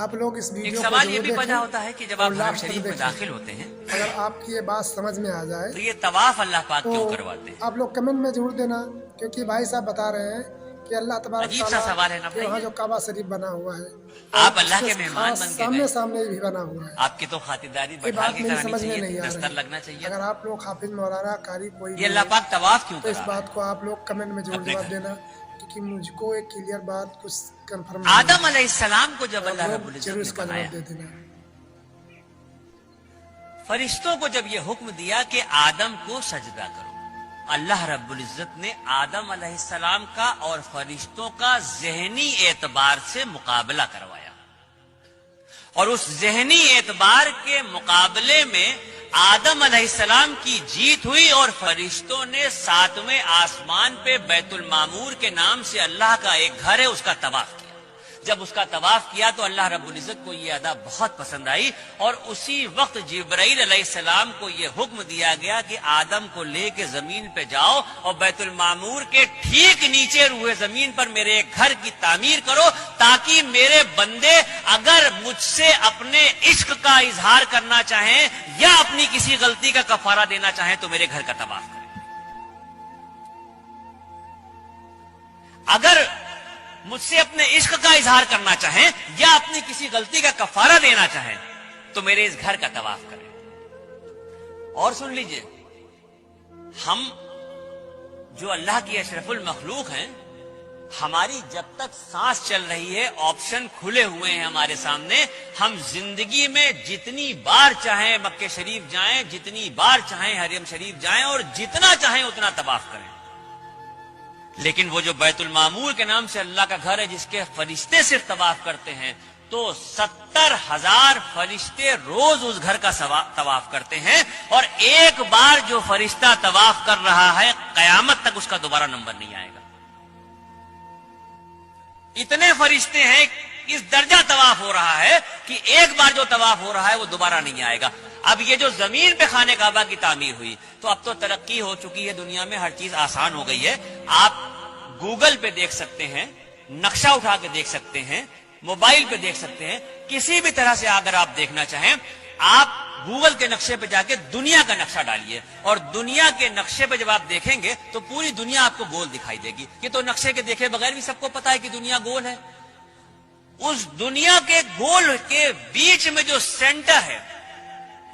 آپ لوگ اس ایک ویڈیو سوال یہ بھی پیدا ہوتا ہے کہ جب آپ حرم شریف میں داخل ہوتے ہیں اگر آپ کی یہ بات سمجھ میں آ جائے تو یہ طواف اللہ پاک تو کیوں کرواتے ہیں؟ آپ لوگ کمنٹ میں ضرور دینا، کیونکہ بھائی صاحب بتا رہے ہیں کہ اللہ تبارک عجیب سا سوال ہے نا کہ وہاں بھائی، جو کعبہ شریف بنا ہوا ہے آپ اللہ کے مہمان بن کے گئے، سامنے بھی بنا ہوا ہے. آپ کی تو خاطرداری یہ بٹھا بات کے میری کرانی سمجھ میں چاہیے نہیں تھی، آ دستر رہی. لگنا چاہیے اگر تھا. آپ لوگ حافظ مولانا قاری کوئی یہ بھی اللہ ہے پاک طواف کیوں تو اس کرا بات رہا ہے؟ کو آپ لوگ کمنٹ میں ضرور اپنے جواب گھر. دینا، کیونکہ مجھ کو ایک کلیئر بات کچھ کنفرم آدم علیہ السلام کو جب اللہ رب ضرور العزت نے اس کا بنایا، جواب دے دینا. فرشتوں کو جب یہ حکم دیا کہ آدم کو سجدہ کرو، اللہ رب العزت نے آدم علیہ السلام کا اور فرشتوں کا ذہنی اعتبار سے مقابلہ کروایا، اور اس ذہنی اعتبار کے مقابلے میں آدم علیہ السلام کی جیت ہوئی، اور فرشتوں نے 7ویں آسمان پہ بیت المعمور کے نام سے اللہ کا ایک گھر ہے اس کا طواف کیا. جب اس کا طواف کیا تو اللہ رب العزت کو یہ ادا بہت پسند آئی، اور اسی وقت جبرائیل علیہ السلام کو یہ حکم دیا گیا کہ آدم کو لے کے زمین پہ جاؤ اور بیت المعمور کے ٹھیک نیچے روئے زمین پر میرے ایک گھر کی تعمیر کرو، تاکہ میرے بندے اگر مجھ سے اپنے عشق کا اظہار کرنا چاہیں یا اپنی کسی غلطی کا کفارہ دینا چاہیں تو میرے گھر کا طواف کریں. اگر مجھ سے اپنے عشق کا اظہار کرنا چاہیں یا اپنی کسی غلطی کا کفارہ دینا چاہیں تو میرے اس گھر کا طواف کریں. اور سن لیجئے، ہم جو اللہ کی اشرف المخلوق ہیں، ہماری جب تک سانس چل رہی ہے آپشن کھلے ہوئے ہیں ہمارے سامنے. ہم زندگی میں جتنی بار چاہیں مکہ شریف جائیں، جتنی بار چاہیں حرم شریف جائیں، اور جتنا چاہیں اتنا طواف کریں. لیکن وہ جو بیت المعمور کے نام سے اللہ کا گھر ہے جس کے فرشتے صرف طواف کرتے ہیں، تو 70,000 فرشتے روز اس گھر کا طواف کرتے ہیں، اور ایک بار جو فرشتہ طواف کر رہا ہے قیامت تک اس کا دوبارہ نمبر نہیں آئے گا. اتنے فرشتے ہیں، اس درجہ طواف ہو رہا ہے کہ ایک بار جو طواف ہو رہا ہے وہ دوبارہ نہیں آئے گا. اب یہ جو زمین پہ خانہ کعبہ کی تعمیر ہوئی، تو اب تو ترقی ہو چکی ہے دنیا میں، ہر چیز آسان ہو گئی ہے. آپ گوگل پہ دیکھ سکتے ہیں، نقشہ اٹھا کے دیکھ سکتے ہیں، موبائل پہ دیکھ سکتے ہیں، کسی بھی طرح سے اگر آپ دیکھنا چاہیں آپ گوگل کے نقشے پہ جا کے دنیا کا نقشہ ڈالیے، اور دنیا کے نقشے پہ جب آپ دیکھیں گے تو پوری دنیا آپ کو گول دکھائی دے گی. یہ تو نقشے کے دیکھے بغیر بھی سب کو پتا ہے کہ دنیا گول ہے. اس دنیا کے گول کے بیچ میں جو سینٹر ہے،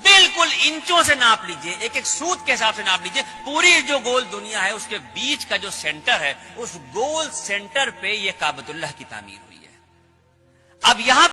بالکل انچوں سے ناپ لیجئے، ایک ایک سوت کے حساب سے ناپ لیجئے، پوری جو گول دنیا ہے اس کے بیچ کا جو سینٹر ہے، اس گول سینٹر پہ یہ کعبۃ اللہ کی تعمیر ہوئی ہے. اب یہاں